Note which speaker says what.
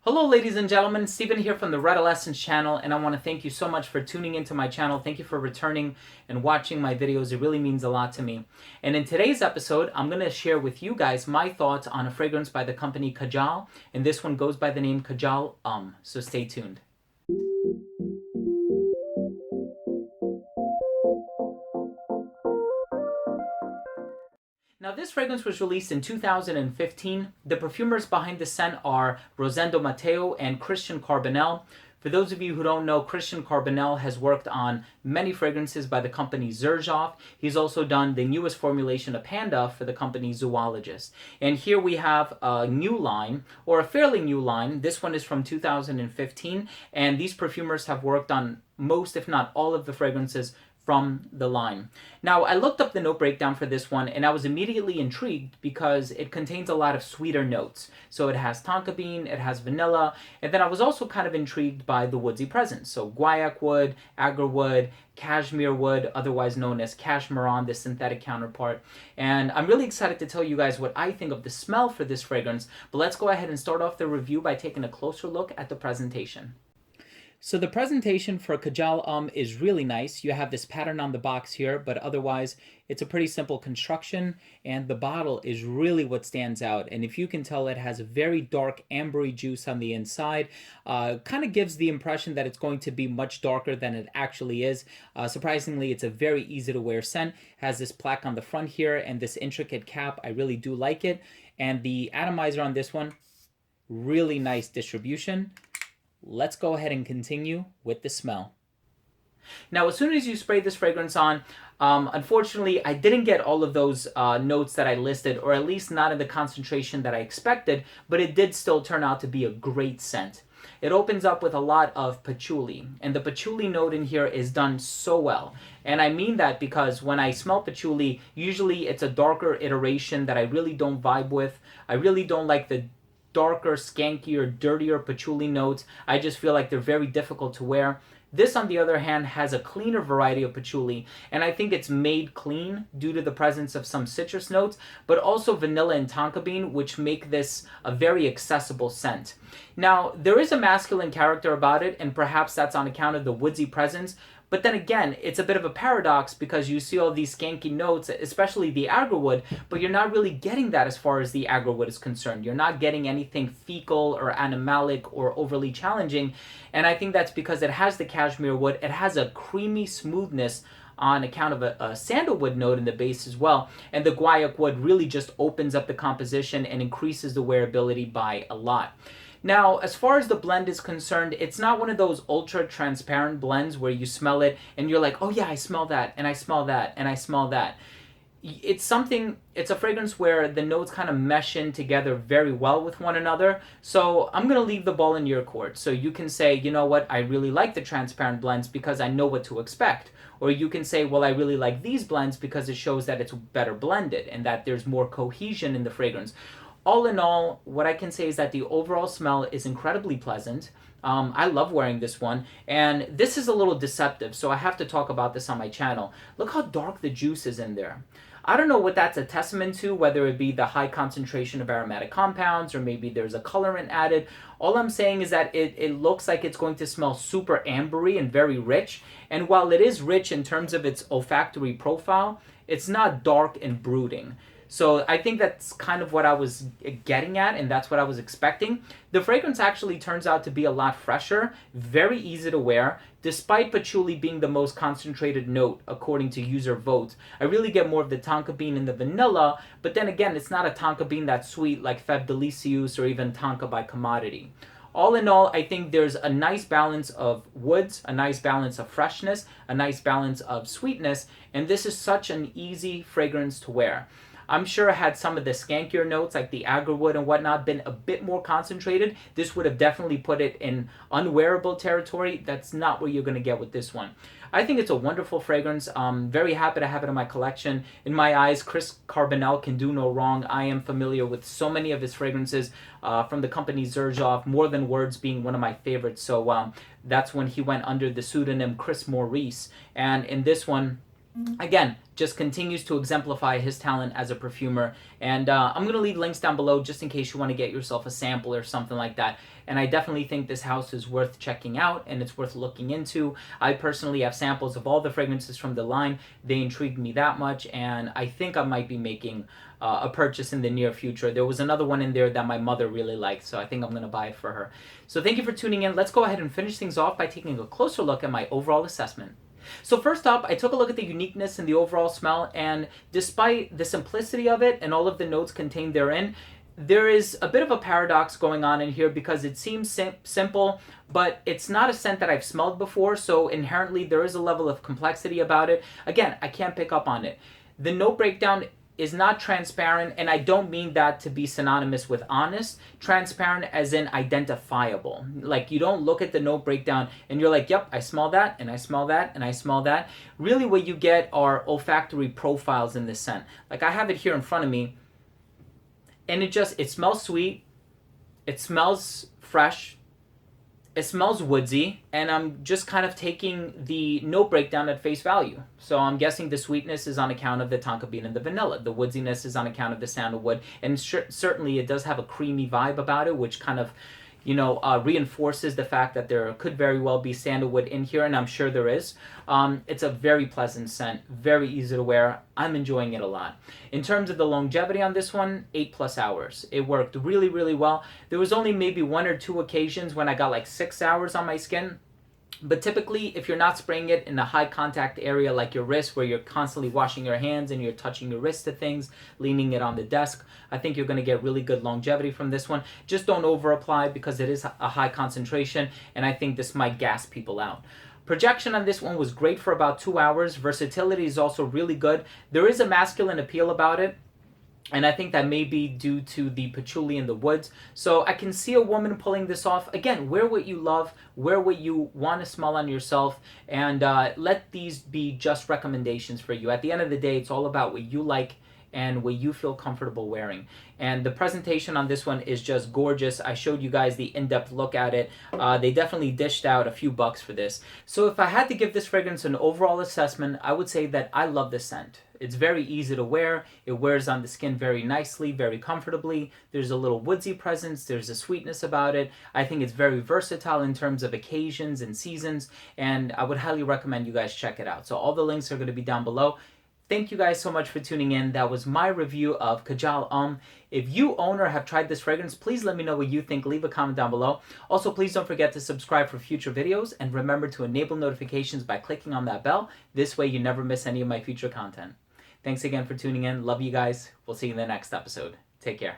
Speaker 1: Hello ladies and gentlemen, Stephen here from the Red Essence channel, and I want to thank you so much for tuning into my channel. Thank you for returning and watching my videos. It really means a lot to me. And in today's episode, I'm going to share with you guys my thoughts on a fragrance by the company Kajal, and this one goes by the name Kajal Homme, so stay tuned. Now, this fragrance was released in 2015. The perfumers behind the scent are Rosendo Matteo and Christian Carbonell. For those of you who don't know, Christian Carbonell has worked on many fragrances by the company Xerjoff. He's also done the newest formulation of Panda for the company Zoologist. And here we have a new line, or a fairly new line. This one is from 2015, and these perfumers have worked on most, if not all, of the fragrances from the line. Now, I looked up the note breakdown for this one, and I was immediately intrigued because it contains a lot of sweeter notes. So it has tonka bean, it has vanilla, and then I was also kind of intrigued by the woodsy presence. So guaiac wood, agarwood, cashmere wood, otherwise known as cashmeron, the synthetic counterpart. And I'm really excited to tell you guys what I think of the smell for this fragrance, but let's go ahead and start off the review by taking a closer look at the presentation. So the presentation for Kajal Homme is really nice. You have this pattern on the box here, but otherwise it's a pretty simple construction, and the bottle is really what stands out. And if you can tell, it has a very dark ambery juice on the inside. Kind of gives the impression that it's going to be much darker than it actually is. Surprisingly, it's a very easy to wear scent. Has this plaque on the front here and this intricate cap. I really do like it. And the atomizer on this one, really nice distribution. Let's go ahead and continue with the smell. Now, as soon as you spray this fragrance on, unfortunately, I didn't get all of those notes that I listed, or at least not in the concentration that I expected, but it did still turn out to be a great scent. It opens up with a lot of patchouli, and the patchouli note in here is done so well. And I mean that because when I smell patchouli, usually it's a darker iteration that I really don't vibe with. I really don't like the darker, skankier, dirtier patchouli notes. I just feel like they're very difficult to wear. This, on the other hand, has a cleaner variety of patchouli, and I think it's made clean due to the presence of some citrus notes, but also vanilla and tonka bean, which make this a very accessible scent. Now, there is a masculine character about it, and perhaps that's on account of the woodsy presence, but then again, it's a bit of a paradox because you see all these skanky notes, especially the agarwood, but you're not really getting that as far as the agarwood is concerned. You're not getting anything fecal or animalic or overly challenging, and I think that's because it has the cashmere wood. It has a creamy smoothness on account of a sandalwood note in the base as well, and the guaiac wood really just opens up the composition and increases the wearability by a lot. Now, as far as the blend is concerned, it's not one of those ultra transparent blends where you smell it and you're like, oh yeah, I smell that, and I smell that, and I smell that. It's a fragrance where the notes kind of mesh in together very well with one another. So I'm going to leave the ball in your court. So you can say, you know what, I really like the transparent blends because I know what to expect. Or you can say, well, I really like these blends because it shows that it's better blended and that there's more cohesion in the fragrance. All in all, what I can say is that the overall smell is incredibly pleasant. I love wearing this one, and this is a little deceptive, so I have to talk about this on my channel. Look how dark the juice is in there. I don't know what that's a testament to, whether it be the high concentration of aromatic compounds or maybe there's a colorant added. All I'm saying is that it looks like it's going to smell super ambery and very rich, and while it is rich in terms of its olfactory profile, it's not dark and brooding. So I think that's kind of what I was getting at, and that's what I was expecting. The fragrance actually turns out to be a lot fresher, very easy to wear, despite patchouli being the most concentrated note according to user votes. I really get more of the tonka bean and the vanilla, but then again, it's not a tonka bean that's sweet like Fève Délicieuse or even tonka by Commodity. All in all, I think there's a nice balance of woods, a nice balance of freshness, a nice balance of sweetness, and this is such an easy fragrance to wear. I'm sure had some of the skankier notes like the agarwood and whatnot been a bit more concentrated, this would have definitely put it in unwearable territory. That's not what you're going to get with this one. I think it's a wonderful fragrance. I'm very happy to have it in my collection. In my eyes, Chris Carbonell can do no wrong. I am familiar with so many of his fragrances from the company Xerjoff, More Than Words being one of my favorites. So that's when he went under the pseudonym Chris Maurice. And in this one, again, just continues to exemplify his talent as a perfumer. And I'm going to leave links down below just in case you want to get yourself a sample or something like that. And I definitely think this house is worth checking out and it's worth looking into. I personally have samples of all the fragrances from the line. They intrigued me that much, and I think I might be making a purchase in the near future. There was another one in there that my mother really liked, so I think I'm going to buy it for her. So thank you for tuning in. Let's go ahead and finish things off by taking a closer look at my overall assessment. So first up, I took a look at the uniqueness and the overall smell, and despite the simplicity of it and all of the notes contained therein, there is a bit of a paradox going on in here because it seems simple, but it's not a scent that I've smelled before, so inherently there is a level of complexity about it. Again, I can't pick up on it. The note breakdown is not transparent, and I don't mean that to be synonymous with honest. Transparent as in identifiable. Like, you don't look at the note breakdown and you're like, yep, I smell that, and I smell that, and I smell that. Really what you get are olfactory profiles in this scent. Like, I have it here in front of me, and it smells sweet, it smells fresh, it smells woodsy, and I'm just kind of taking the note breakdown at face value. So I'm guessing the sweetness is on account of the tonka bean and the vanilla. The woodsiness is on account of the sandalwood, and certainly it does have a creamy vibe about it, which kind of, reinforces the fact that there could very well be sandalwood in here, and I'm sure there is. It's a very pleasant scent, very easy to wear. I'm enjoying it a lot. In terms of the longevity on this one, 8+ hours. It worked really, really well. There was only maybe 1 or 2 occasions when I got like 6 hours on my skin. But typically, if you're not spraying it in a high contact area like your wrist, where you're constantly washing your hands and you're touching your wrist to things, leaning it on the desk, I think you're going to get really good longevity from this one. Just don't over apply because it is a high concentration, and I think this might gas people out. Projection on this one was great for about 2 hours. Versatility is also really good. There is a masculine appeal about it, and I think that may be due to the patchouli in the woods. So I can see a woman pulling this off. Again, wear what you love, wear what you want to smell on yourself, and let these be just recommendations for you. At the end of the day, it's all about what you like and what you feel comfortable wearing. And the presentation on this one is just gorgeous. I showed you guys the in-depth look at it. They definitely dished out a few bucks for this. So if I had to give this fragrance an overall assessment, I would say that I love the scent. It's very easy to wear. It wears on the skin very nicely, very comfortably. There's a little woodsy presence. There's a sweetness about it. I think it's very versatile in terms of occasions and seasons, and I would highly recommend you guys check it out. So all the links are going to be down below. Thank you guys so much for tuning in. That was my review of Kajal Homme. If you own or have tried this fragrance, please let me know what you think. Leave a comment down below. Also, please don't forget to subscribe for future videos, and remember to enable notifications by clicking on that bell. This way you never miss any of my future content. Thanks again for tuning in. Love you guys. We'll see you in the next episode. Take care.